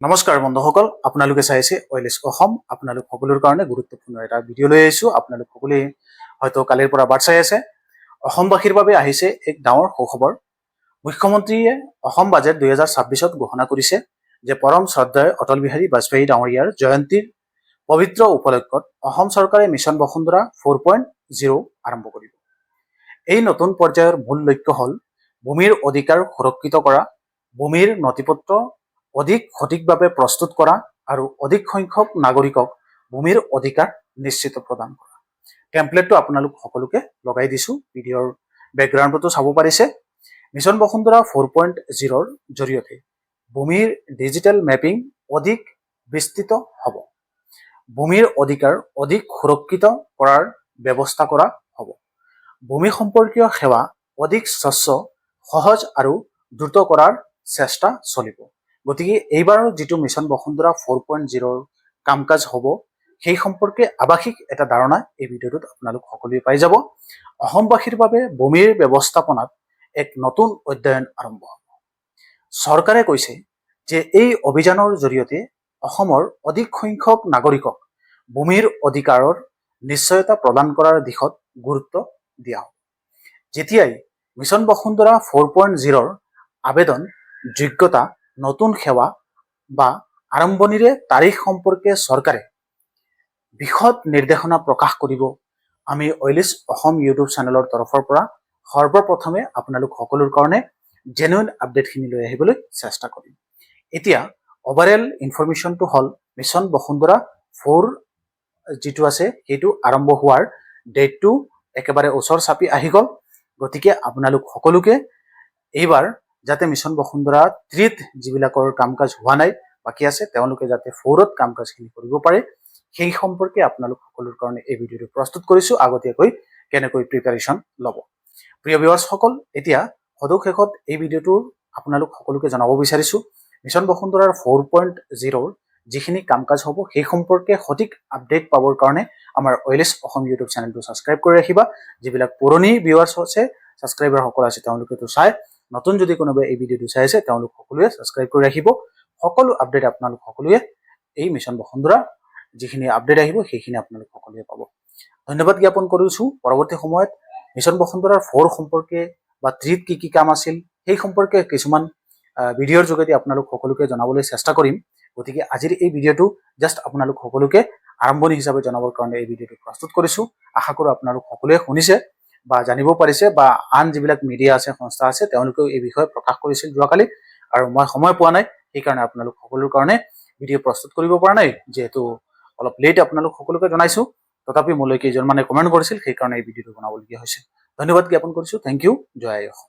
নমস্কাৰ বন্ধুসকল, আপোনালোকে চাইছে ওয়েলছ অসম। আপোনালোক সকলোৰ কাৰণে গুৰুত্বপূৰ্ণ এটা ভিডিঅ' লৈ আহিছোঁ। আপোনালোক সকলোৱে হয়তো কালিৰ পৰা বাট চাই আছে। অসমবাসীৰ বাবে আহিছে এক ডাঙৰ সুখবৰ। মুখ্যমন্ত্ৰীয়ে অসম বাজেট 2026ত ঘোষণা কৰিছে যে পৰম শ্ৰদ্ধায় অটল বিহাৰী বাজপেয়ী ডাঙৰীয়াৰ জয়ন্তীৰ পবিত্ৰ উপলক্ষত অসম চৰকাৰে মিছন বসুন্ধৰা 4.0 আৰম্ভ কৰিব। এই নতুন পৰ্যায়ৰ মূল লক্ষ্য হ'ল ভূমিৰ অধিকাৰ সুৰক্ষিত কৰা, ভূমিৰ নথিপত্ৰ অধিক সঠিকভাৱে প্ৰস্তুত কৰা আৰু অধিক সংখ্যক নাগৰিকক ভূমিৰ অধিকাৰ নিশ্চিত প্ৰদান কৰা। টেমপ্লেটটো আপোনালোক সকলোকে লগাই দিছোঁ। ভিডিঅ'ৰ বেকগ্ৰাউণ্ডতো চাব পাৰিছে। মিছন বসুন্ধৰা 4.0ৰ জৰিয়তে ভূমিৰ ডিজিটেল মেপিং অধিক বিস্তৃত হ'ব। ভূমিৰ অধিকাৰ অধিক সুৰক্ষিত কৰাৰ ব্যৱস্থা কৰা হ'ব। ভূমি সম্পৰ্কীয় সেৱা অধিক স্বচ্ছ, সহজ আৰু দ্ৰুত কৰাৰ চেষ্টা চলিব। গতিকে এইবাৰৰ যিটো মিছন বসুন্ধৰা 4.0ৰ কাম কাজ হ'ব, সেই সম্পৰ্কে আৱাসিক এটা ধাৰণা এই ভিডিঅ'টোত আপোনালোক সকলোৱে পাই যাব। অসমবাসীৰ বাবে ভূমিৰ ব্যৱস্থাপনাত এক নতুন অধ্যয়ন আৰম্ভ হ'ব। চৰকাৰে কৈছে যে এই অভিযানৰ জৰিয়তে অসমৰ অধিক সংখ্যক নাগৰিকক ভূমিৰ অধিকাৰৰ নিশ্চয়তা প্ৰদান কৰাৰ দিশত গুৰুত্ব দিয়া হ'ব। যেতিয়াই মিছন বসুন্ধৰা 4.0ৰ আবেদন, যোগ্যতা, নতুন সেৱা বা আৰম্ভণিৰে তাৰিখ সম্পৰ্কে চৰকাৰে বিশদ নিৰ্দেশনা প্ৰকাশ কৰিব, আমি ওয়েলছ অসম ইউটিউব চেনেলৰ তৰফৰ পৰা সৰ্বপ্ৰথমে আপোনালোক সকলোৰ কাৰণে জেনুইন আপডেটখিনি লৈ আহিবলৈ চেষ্টা কৰিম। এতিয়া অভাৰঅল ইনফৰমেশ্যনটো হ'ল মিছন বসুন্ধৰা 4 যিটো আছে সেইটো আৰম্ভ হোৱাৰ ডেটটো একেবাৰে ওচৰ চাপি আহি গ'ল। গতিকে আপোনালোক সকলোকে এইবাৰ যাতে মিছন বসুন্ধৰা 3ত যিবিলাকৰ কাম কাজ হোৱা নাই, বাকী আছে, তেওঁলোকে যাতে 4ত কাম কাজখিনি কৰিব পাৰে, সেই সম্পৰ্কে আপোনালোক সকলোৰ কাৰণে এই ভিডিঅ'টো প্ৰস্তুত কৰিছোঁ। আগতীয়াকৈ কেনেকৈ প্ৰিপাৰেশ্যন ল'ব। প্ৰিয় ভিউৱাৰ্ছসকল, এতিয়া সদুশেষত এই ভিডিঅ'টোৰ আপোনালোক সকলোকে জনাব বিচাৰিছোঁ, মিছন বসুন্ধৰাৰ 4.0ৰ যিখিনি কাম কাজ হ'ব সেই সম্পৰ্কে সঠিক আপডেট পাবৰ কাৰণে আমাৰ ওয়েলছ অসম ইউটিউব চেনেলটো ছাবস্ক্ৰাইব কৰি ৰাখিবা। যিবিলাক পুৰণি ভিউৱাৰ্ছ আছে, ছাবস্ক্ৰাইবাৰসকল আছে, তেওঁলোকেতো চাই, নতুন যদি কোনোবাই এই ভিডিঅ'টো চাই আছে তেওঁলোক সকলোৱে ছাবস্ক্ৰাইব কৰি ৰাখিব। সকলো আপডেট আপোনালোক সকলোৱে এই মিছন বসুন্ধৰা যিখিনি আপডেট আহিব সেইখিনি আপোনালোক সকলোৱে পাব। ধন্যবাদ জ্ঞাপন কৰিছোঁ। পৰৱৰ্তী সময়ত মিছন বসুন্ধৰাৰ 4 সম্পৰ্কে বা 3ত কি কাম আছিল সেই সম্পৰ্কে কিছুমান ভিডিঅ'ৰ যোগেদি আপোনালোক সকলোকে জনাবলৈ চেষ্টা কৰিম। গতিকে আজিৰ এই ভিডিঅ'টো জাষ্ট আপোনালোক সকলোকে আৰম্ভণি হিচাপে জনাবৰ কাৰণে এই ভিডিঅ'টো প্ৰস্তুত কৰিছোঁ। আশা কৰোঁ আপোনালোক সকলোৱে শুনিছে বা জানিব পাৰিছে, বা আন যিবিলাক মিডিয়া আছে, সংস্থা আছে, তেওঁলোকেও এই বিষয়ে প্ৰকাশ কৰিছিল যোৱাকালি, আৰু মই সময় পোৱা নাই, সেইকাৰণে আপোনালোক সকলোৰ কাৰণে ভিডিঅ' প্ৰস্তুত কৰিব পৰা নাই। যিহেতু অলপ লেট আপোনালোক সকলোকে জনাইছোঁ, তথাপি মোলৈ কেইজনমানে কমেণ্ট কৰিছিল, সেইকাৰণে এই ভিডিঅ'টো বনাবলগীয়া হৈছিল। ধন্যবাদ জ্ঞাপন কৰিছোঁ। Thank you. জয় অসম।